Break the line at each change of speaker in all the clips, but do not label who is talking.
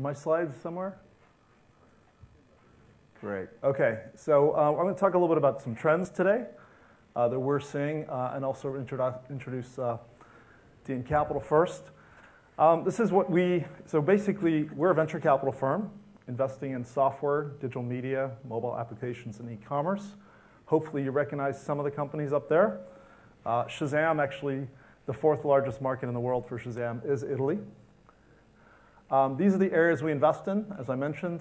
my slides somewhere? Great. Okay, so I'm going to talk a little bit about some trends today that we're seeing, and also introduce Dean Capital first. This is what so basically, we're a venture capital firm investing in software, digital media, mobile applications, and e-commerce. Hopefully you recognize some of the companies up there. Shazam, actually, the fourth largest market in the world for Shazam is Italy. These are the areas we invest in, as I mentioned.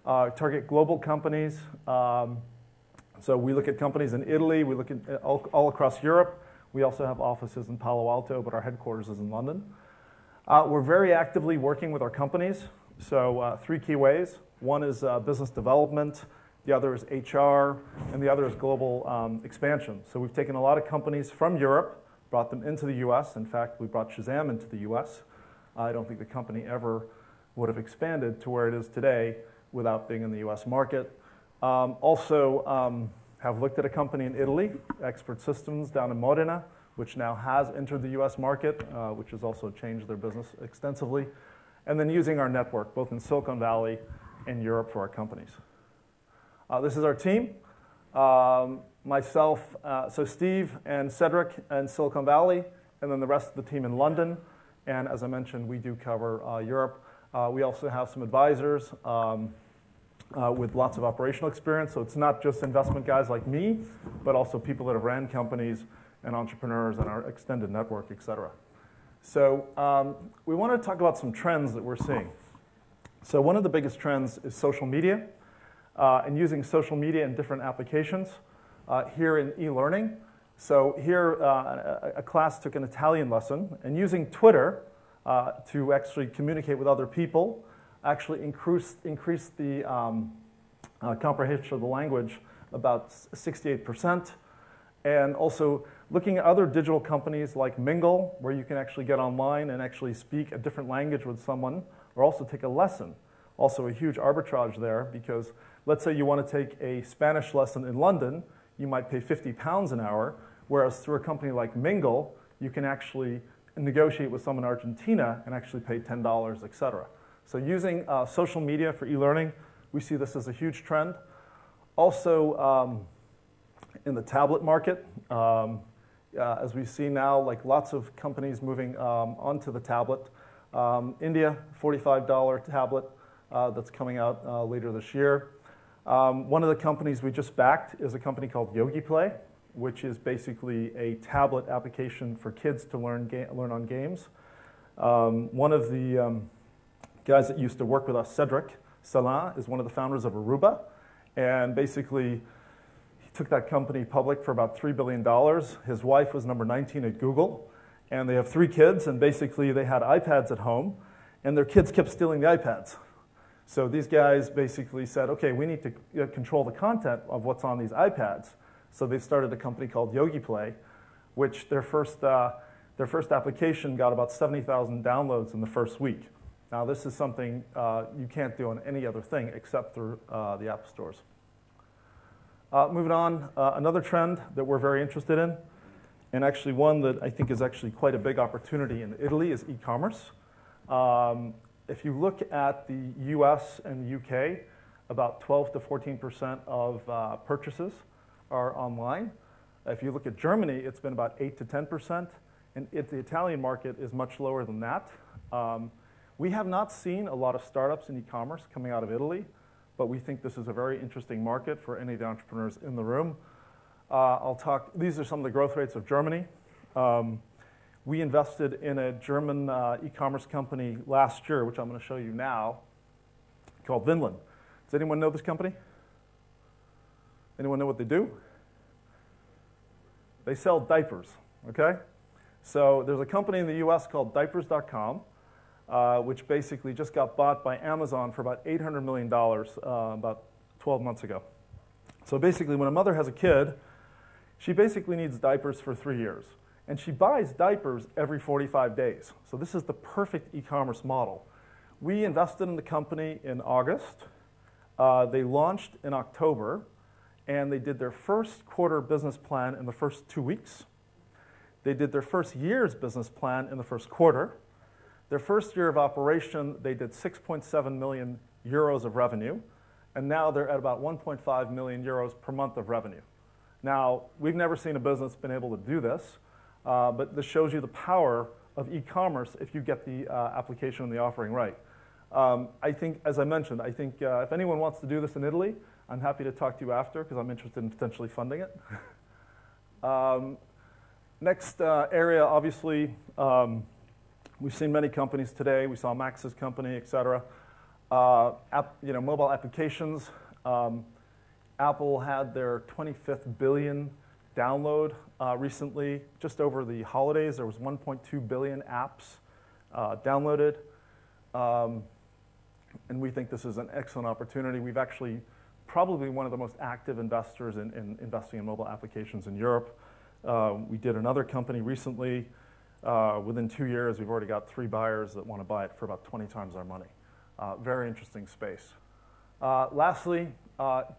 Target global companies. So we look at companies in Italy. We look at all across Europe. We also have offices in Palo Alto, but our headquarters is in London. We're very actively working with our companies. So 3 key ways. One is business development. The other is HR. And the other is global expansion. So we've taken a lot of companies from Europe, brought them into the US. In fact, we brought Shazam into the US. I don't think the company ever would have expanded to where it is today without being in the US market. Also have looked at a company in Italy, Expert Systems down in Modena, which now has entered the US market, which has also changed their business extensively. And then using our network, both in Silicon Valley and Europe for our companies. This is our team. Myself, so Steve and Cedric in Silicon Valley, and then the rest of the team in London. And as I mentioned, we do cover Europe. We also have some advisors with lots of operational experience. So it's not just investment guys like me, but also people that have ran companies and entrepreneurs and our extended network, et cetera. So we want to talk about some trends that we're seeing. So one of the biggest trends is social media and using social media in different applications here in e-learning. So here a class took an Italian lesson, and using Twitter to actually communicate with other people actually increased the comprehension of the language about 68%. And also looking at other digital companies like Mingle, where you can actually get online and actually speak a different language with someone, or also take a lesson. Also a huge arbitrage there, because let's say you want to take a Spanish lesson in London, you might pay £50 an hour, whereas through a company like Mingle, you can actually negotiate with someone in Argentina and actually pay $10, et cetera. So using social media for e-learning, we see this as a huge trend. Also, in the tablet market, as we see now, like lots of companies moving onto the tablet. India, $45 tablet that's coming out later this year. One of the companies we just backed is a company called YogiPlay, which is basically a tablet application for kids to learn on games. One of the guys that used to work with us, Cedric Salin, is one of the founders of Aruba. And basically, he took that company public for about $3 billion. His wife was number 19 at Google. And they have 3 kids, and basically they had iPads at home, and their kids kept stealing the iPads. So these guys basically said, okay, we need to control the content of what's on these iPads. So they started a company called YogiPlay, which their first application got about 70,000 downloads in the first week. Now this is something you can't do on any other thing except through the app stores. Moving on, another trend that we're very interested in, and actually one that I think is actually quite a big opportunity in Italy, is e-commerce. If you look at the US and the UK, about 12 to 14% of purchases are online. If you look at Germany, it's been about 8 to 10%, and the Italian market is much lower than that. We have not seen a lot of startups in e-commerce coming out of Italy, but we think this is a very interesting market for any of the entrepreneurs in the room. These are some of the growth rates of Germany. We invested in a German e-commerce company last year, which I'm going to show you now, called Vinland. Does anyone know this company? Anyone know what they do? They sell diapers, okay? So there's a company in the US called Diapers.com, which basically just got bought by Amazon for about $800 million about 12 months ago. So basically, when a mother has a kid, she basically needs diapers for 3 years. And she buys diapers every 45 days. So this is the perfect e-commerce model. We invested in the company in August. They launched in October. And they did their first quarter business plan in the first 2 weeks. They did their first year's business plan in the first quarter. Their first year of operation, they did 6.7 million euros of revenue, and now they're at about 1.5 million euros per month of revenue. Now, we've never seen a business been able to do this, but this shows you the power of e-commerce if you get the application and the offering right. I think, as I mentioned, I think if anyone wants to do this in Italy, I'm happy to talk to you after because I'm interested in potentially funding it. Next area, obviously, we've seen many companies today. We saw Max's company, et cetera. Mobile applications. Apple had their 25th billion download recently. Just over the holidays, there was 1.2 billion apps downloaded. And we think this is an excellent opportunity. We've actually probably one of the most active investors in investing in mobile applications in Europe. We did another company recently. Within 2 years, we've already got 3 buyers that want to buy it for about 20 times our money. Very interesting space. Lastly,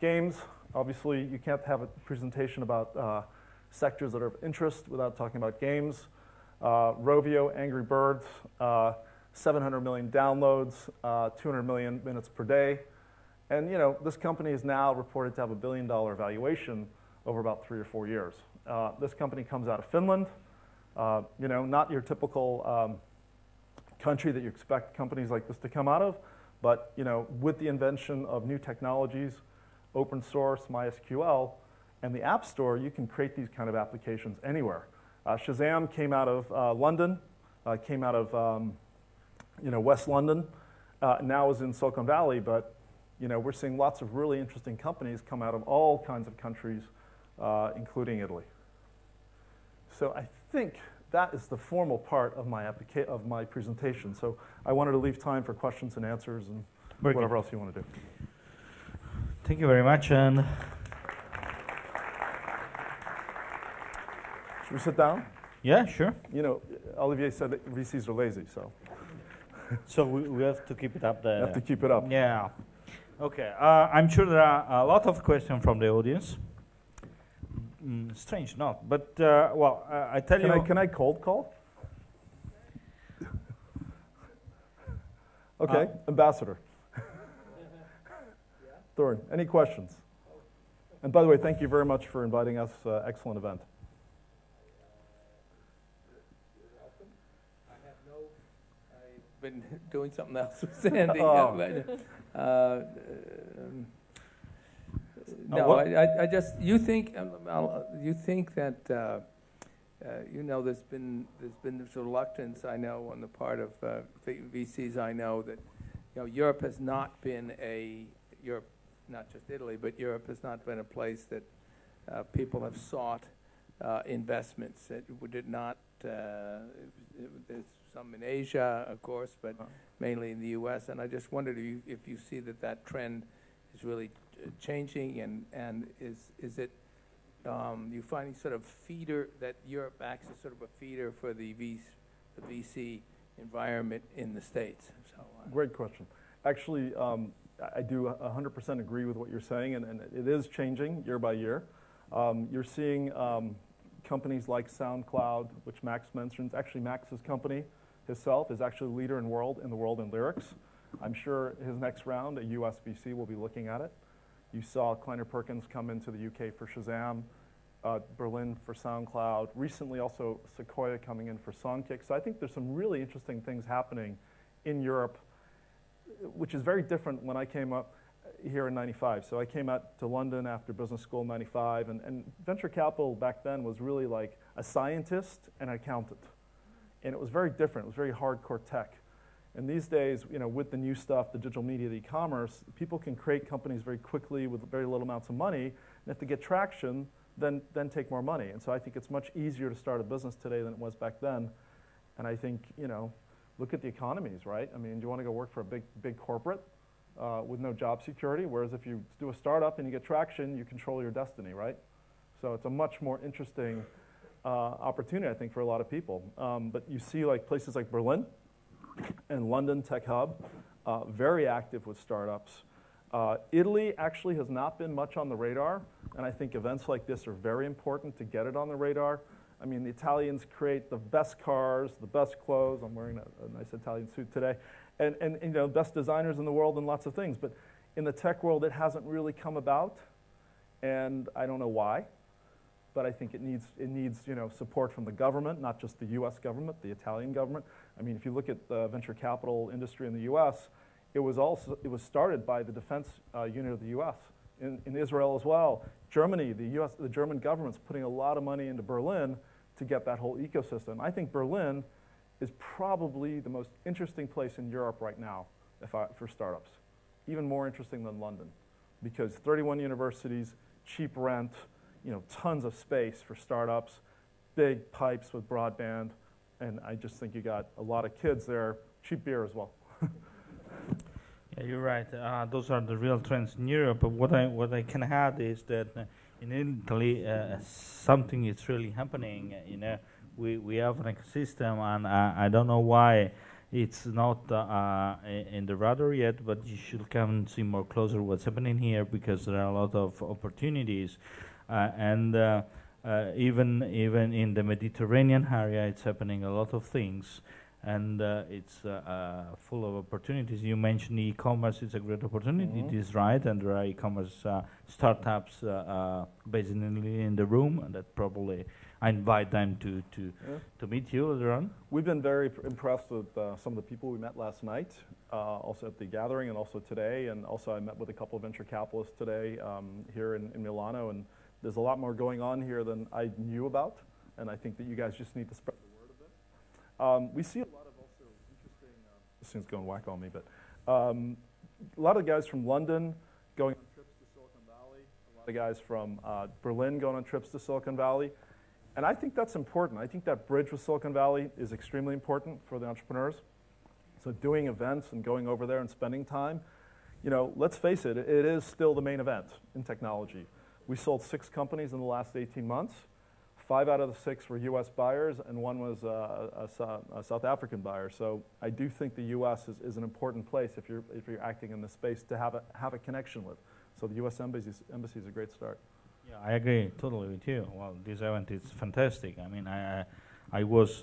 games. Obviously, you can't have a presentation about sectors that are of interest without talking about games. Rovio, Angry Birds, 700 million downloads, 200 million minutes per day. And this company is now reported to have $1 billion valuation over about 3 or 4 years. This company comes out of Finland. Not your typical country that you expect companies like this to come out of, but with the invention of new technologies, open source, MySQL, and the App Store, you can create these kind of applications anywhere. Shazam came out of London, came out of West London, now is in Silicon Valley, but we're seeing lots of really interesting companies come out of all kinds of countries, including Italy. So I think that is the formal part of my presentation. So I wanted to leave time for questions and answers and whatever else you want to do.
Thank you very much. And
should we sit down?
Yeah, sure.
Olivier said that VCs are lazy, so.
So we have to keep it up there.
We have to keep it up.
Yeah. Okay. I'm sure there are a lot of questions from the audience. Strange not, but I tell you.
Can I cold call? Okay, Ambassador. Thorin, any questions? And by the way, thank you very much for inviting us. Excellent event.
I've been doing something else with Sandy. No, I just you think that there's been this reluctance, I know, on the part of VCs. I know that Europe has not been Europe, not just Italy, but Europe has not been a place that people have sought investments. It did not. There's some in Asia, of course, but mainly in the U.S. And I just wondered if you see that trend is really changing, and is it you finding sort of feeder that Europe acts as sort of a feeder for the VC environment in the States? So,
great question. Actually, I do 100% agree with what you're saying, and it is changing year by year. You're seeing companies like SoundCloud, which Max mentions. Actually, Max's company himself is actually the leader in the world in lyrics. I'm sure his next round, a US VC, will be looking at it. You saw Kleiner Perkins come into the UK for Shazam, Berlin for SoundCloud. Recently, also Sequoia coming in for Songkick. So I think there's some really interesting things happening in Europe, which is very different when I came up here in '95. So I came out to London after business school in '95, and venture capital back then was really like a scientist and an accountant. And it was very different. It was very hardcore tech. And these days, with the new stuff, the digital media, the e-commerce, people can create companies very quickly with very little amounts of money. And if they get traction, then take more money. And so I think it's much easier to start a business today than it was back then. And I think, look at the economies, right? I mean, do you want to go work for a big corporate with no job security? Whereas if you do a startup and you get traction, you control your destiny, right? So it's a much more interesting opportunity, I think, for a lot of people. But you see places like Berlin and London Tech Hub, very active with startups. Italy actually has not been much on the radar, and I think events like this are very important to get it on the radar. I mean, the Italians create the best cars, the best clothes. I'm wearing a nice Italian suit today. And you know, best designers in the world and lots of things. But in the tech world, it hasn't really come about. And I don't know why. But I think it needs you know, support from the government, not just the U.S. government, the Italian government. I mean, if you look at the venture capital industry in the U.S., it was started by the defense unit of the U.S. In Israel as well. Germany, the German government's putting a lot of money into Berlin to get that whole ecosystem. I think Berlin is probably the most interesting place in Europe right now for startups. Even more interesting than London, because 31 universities, cheap rent, you know, tons of space for startups, big pipes with broadband, and I just think you got a lot of kids there, cheap beer as well.
Yeah, you're right. Those are the real trends in Europe. But what I can add is that in Italy, something is really happening. You know, we have an ecosystem, and I don't know why it's not in the radar yet. But you should come and see more closer what's happening here, because there are a lot of opportunities, and even in the Mediterranean area, it's happening a lot of things. And it's full of opportunities. You mentioned e-commerce is a great opportunity. It is right, and there are e-commerce startups based in the room, and that probably I invite them to meet you later on.
We've been very impressed with some of the people we met last night, also at the gathering, and also today. And also I met with a couple of venture capitalists today here in Milano, and there's a lot more going on here than I knew about, and I think that you guys just need to spread. We see a lot of also interesting, this thing's going whack on me, but a lot of guys from London going on trips to Silicon Valley, a lot of guys from Berlin going on trips to Silicon Valley, and I think that's important. I think that bridge with Silicon Valley is extremely important for the entrepreneurs. So doing events and going over there and spending time, you know, let's face it, it is still the main event in technology. We sold 6 companies in the last 18 months. 5 out of the 6 were U.S. buyers, and 1 was a South African buyer. So I do think the U.S. is an important place if you're acting in this space to have a connection with. So the U.S. embassy is a great start.
Yeah, I agree totally with you. Well, this event is fantastic. I mean, I was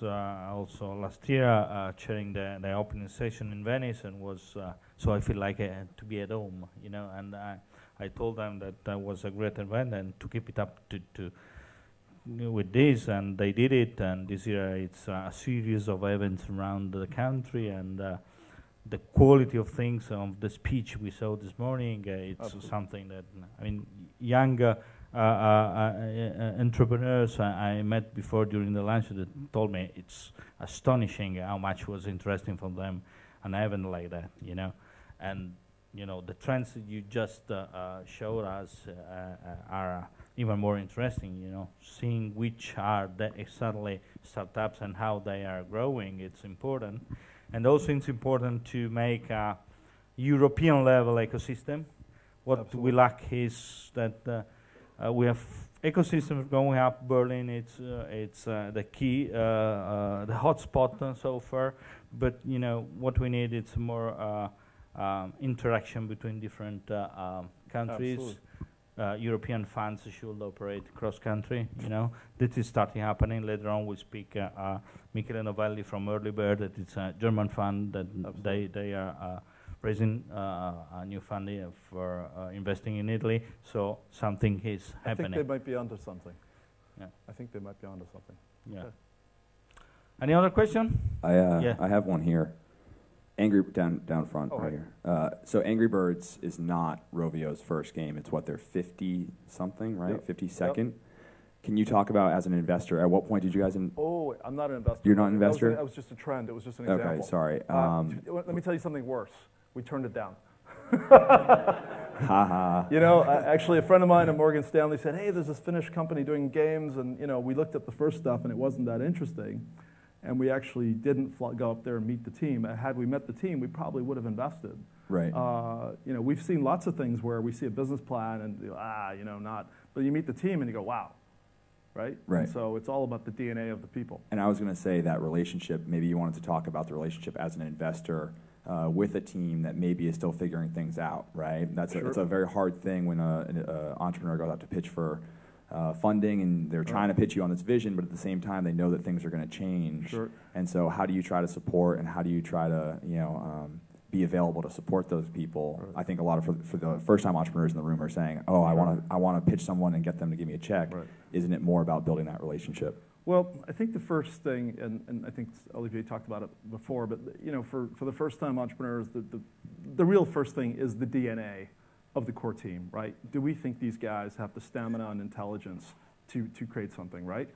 also last year chairing the opening session in Venice, and was so I feel like I had to be at home, you know, and. I told them that was a great event, and to keep it up to with this, and they did it. And this year it's a series of events around the country, and the quality of things of the speech we saw this morning, it's Absolutely. Something that, I mean, young entrepreneurs I met before during the lunch that told me it's astonishing how much was interesting for them, an event like that, you know, and. You know, the trends that you just showed us are even more interesting, you know, seeing which are the exactly startups and how they are growing, it's important. And also it's important to make a European level ecosystem. What Absolutely. We lack is that we have ecosystems going up. Berlin, it's the key, the hotspot so far, but, you know, what we need is more interaction between different countries. European funds should operate cross-country, you know. This is starting happening. Later on we'll speak Michele Novelli from Early Bird, that it's a German fund that they are raising a new fund for investing in Italy. So something is happening.
I think they might be onto something.
Yeah.
I think they might be onto something.
Yeah.
Okay.
Any other question?
I have one here. Angry down front right here. So Angry Birds is not Rovio's first game. It's what, their 50-something, right?
Yep.
52nd. Yep. Can you
Yep.
talk about, as an investor, at what point did you guys...
Oh, I'm not an investor.
You're not an investor?
That was just a trend. It was just an example.
Okay, sorry.
Let me tell you something worse. We turned it down.
Haha.
You know, actually, a friend of mine at Morgan Stanley said, hey, there's this Finnish company doing games, and, you know, we looked at the first stuff, and it wasn't that interesting. And we actually didn't go up there and meet the team. Had we met the team, we probably would have invested.
Right.
You know, we've seen lots of things where we see a business plan and, you know, not. But you meet the team and you go, wow, right?
Right.
And so it's all about the DNA of the people.
And I was going to say that relationship, maybe you wanted to talk about the relationship as an investor with a team that maybe is still figuring things out, right? That's
Sure.
It's a very hard thing when an entrepreneur goes out to pitch for funding, and they're trying to pitch you on this vision, but at the same time, they know that things are going to change.
Sure.
And so, how do you try to support, and how do you try to, be available to support those people?
Right.
I think a lot of for the first-time entrepreneurs in the room are saying, "Oh, I want to pitch someone and get them to give me a check."
Right.
Isn't it more about building that relationship?
Well, I think the first thing, and I think Olivier talked about it before, but for the first-time entrepreneurs, the real first thing is the DNA of the core team, right? Do we think these guys have the stamina and intelligence to create something, right?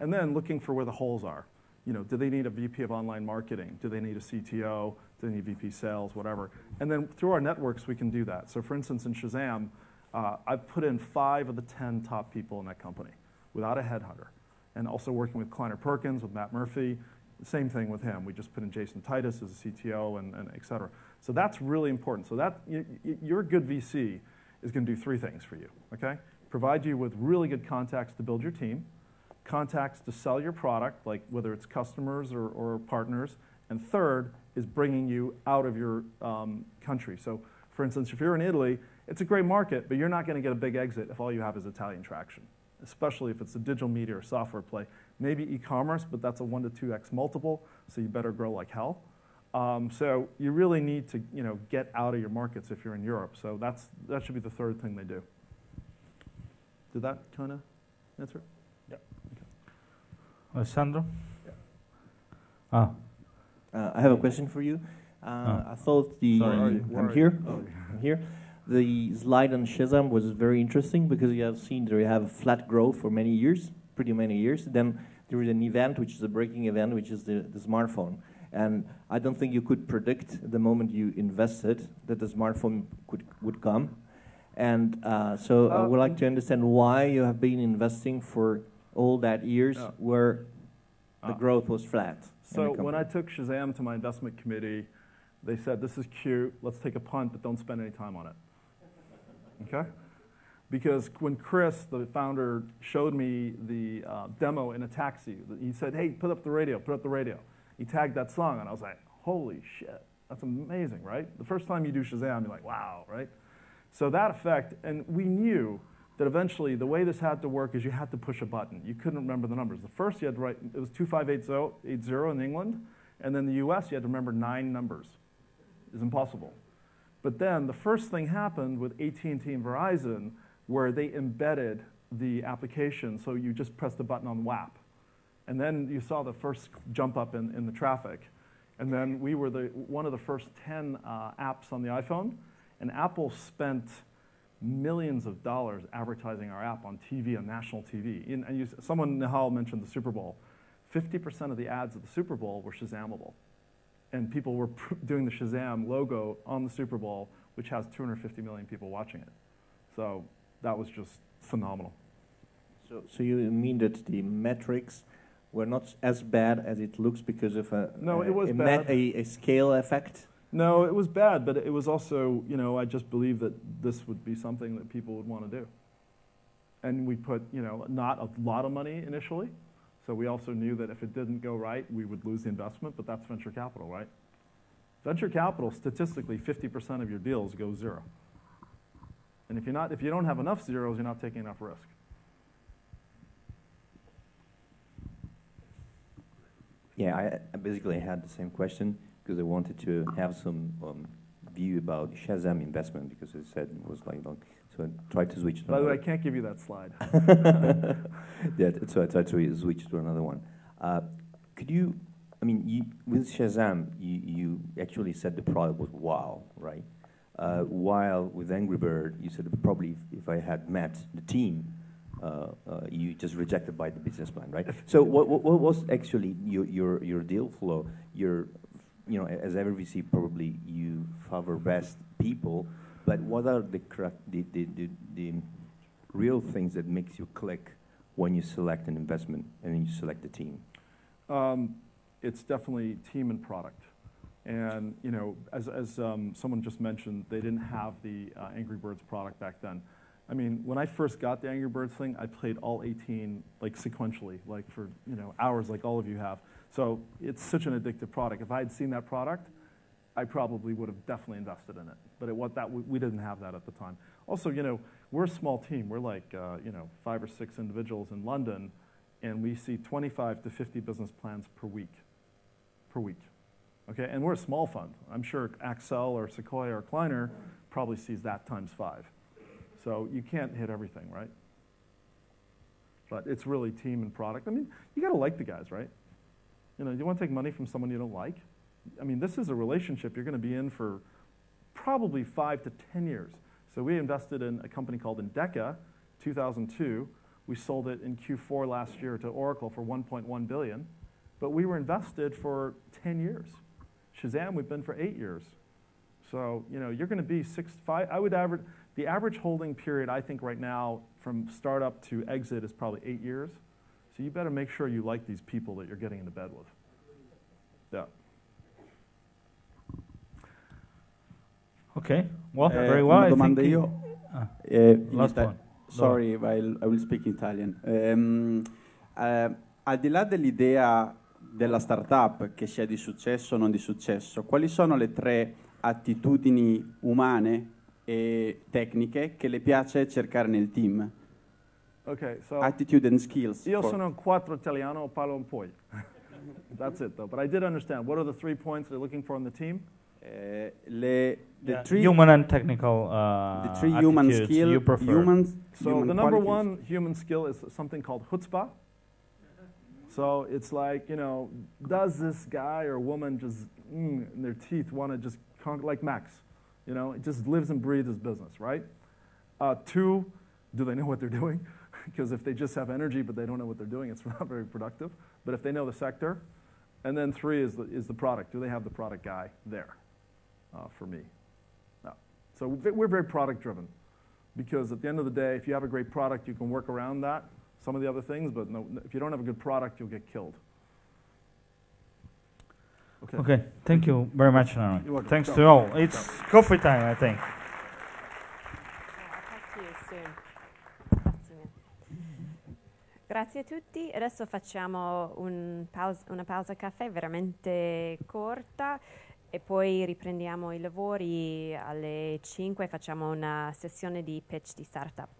And then looking for where the holes are. Do they need a VP of online marketing? Do they need a CTO? Do they need VP sales, whatever? And then through our networks, we can do that. So for instance, in Shazam, I've put in 5 of the 10 top people in that company without a headhunter. And also working with Kleiner Perkins, with Matt Murphy, same thing with him. We just put in Jason Titus as a CTO and et cetera. So that's really important. So that your good VC is going to do 3 things for you, okay? Provide you with really good contacts to build your team, contacts to sell your product, like whether it's customers or partners, and third is bringing you out of your country. So for instance, if you're in Italy, it's a great market, but you're not going to get a big exit if all you have is Italian traction, especially if it's a digital media or software play. Maybe e-commerce, but that's a 1 to 2x multiple, so you better grow like hell. So you really need to get out of your markets if you're in Europe. So that should be the third thing they do. Did that kind of answer it?
Yeah. Okay. Alessandro?
Yeah.
I have a question for you. I thought
Sorry,
I'm here. The slide on Shazam was very interesting because you have seen they have flat growth for many years, pretty many years. Then there is an event, which is a breaking event, which is the smartphone. And I don't think you could predict the moment you invested that the smartphone would come. And so I would like to understand why you have been investing for all that years where the growth was flat.
So when I took Shazam to my investment committee, they said, this is cute, let's take a punt, but don't spend any time on it. Okay? Because when Chris, the founder, showed me the demo in a taxi, he said, hey, put up the radio, put up the radio. He tagged that song, and I was like, holy shit, that's amazing, right? The first time you do Shazam, you're like, wow, right? So that effect, and we knew that eventually the way this had to work is you had to push a button. You couldn't remember the numbers. The first you had to write, it was 2580 in England, and then the US you had to remember 9 numbers. It's impossible. But then the first thing happened with AT&T and Verizon where they embedded the application, so you just pressed a button on WAP. And then you saw the first jump up in the traffic. And then we were one of the first 10 apps on the iPhone, and Apple spent millions of dollars advertising our app on TV, on national TV. And someone, Nihal, mentioned the Super Bowl. 50% of the ads at the Super Bowl were Shazamable. And people were doing the Shazam logo on the Super Bowl, which has 250 million people watching it. So that was just phenomenal.
So you mean that the metrics were not as bad as it looks because of a scale effect?
No, it was bad, but it was also, I just believed that this would be something that people would want to do. And we put, not a lot of money initially, so we also knew that if it didn't go right, we would lose the investment, but that's venture capital, right? Venture capital, statistically, 50% of your deals go zero. And if you don't have enough zeros, you're not taking enough risk.
Yeah, I basically had the same question because I wanted to have some view about Shazam investment because it said it was like so I tried to switch to
By the way, I can't give you that slide.
Yeah, so I tried to switch to another one. Could you, with Shazam, you actually said the product was wow, right? While with Angry Bird, you said probably if I had met the team, you just rejected by the business plan, right? So what was actually your deal flow? As every VC, probably you favor best people, but what are the real things that makes you click when you select an investment and then you select the team?
It's definitely team and product. And as someone just mentioned, they didn't have the Angry Birds product back then. When I first got the Angry Birds thing, I played all 18 sequentially, for hours, like all of you have. So it's such an addictive product. If I had seen that product, I probably would have definitely invested in it. But we didn't have that at the time. Also, we're a small team. We're like 5 or 6 individuals in London, and we see 25 to 50 business plans per week. Okay, and we're a small fund. I'm sure Accel or Sequoia or Kleiner probably sees that times 5. So you can't hit everything, right? But it's really team and product. I mean, you got to like the guys, right? You want to take money from someone you don't like? I mean, this is a relationship you're going to be in for probably 5 to 10 years. So we invested in a company called Endeca, 2002. We sold it in Q4 last year to Oracle for $1.1 billion. But we were invested for 10 years. Shazam, we've been for 8 years. So, you're going to be 5. I would average, the average holding period, I think right now, from startup to exit is probably 8 years. So you better make sure you like these people that you're getting into bed with. Yeah.
Okay. Well, very well.
Una domanda
I think
io.
last one.
Sorry, I will speak in Italian. Al di là dell'idea della startup, che sia di successo o non di successo, quali sono le 3 attitudini umane e tecniche che le piace cercare nel team?
Okay, so
Attitude and skills.
io sono 4 italiano, parlo un po'. That's it, though. But I did understand. What are the 3 points they're looking for in the team?
The 3
human and technical
the 3 human
attitudes
skills.
you prefer.
So the number
qualities.
1 human skill is something called chutzpah. So it's like, does this guy or woman just, in their teeth want to just conquer, like Max, it just lives and breathes his business, right? 2, do they know what they're doing? Because if they just have energy but they don't know what they're doing, it's not very productive. But if they know the sector, and then 3 is the product. Do they have the product guy there for me? No. So we're very product driven, because at the end of the day, if you have a great product, you can work around that, some of the other things, but no, if you don't have a good product, you'll get killed.
Okay, thank you very much, Naran.
You're welcome.
Thanks
Ciao.
to all.
Ciao.
It's coffee time, I think.
I'll talk to you soon. Grazie mille. Grazie a tutti. Adesso facciamo una pausa caffè veramente corta e poi riprendiamo i lavori alle 5 e facciamo una sessione di pitch di startup.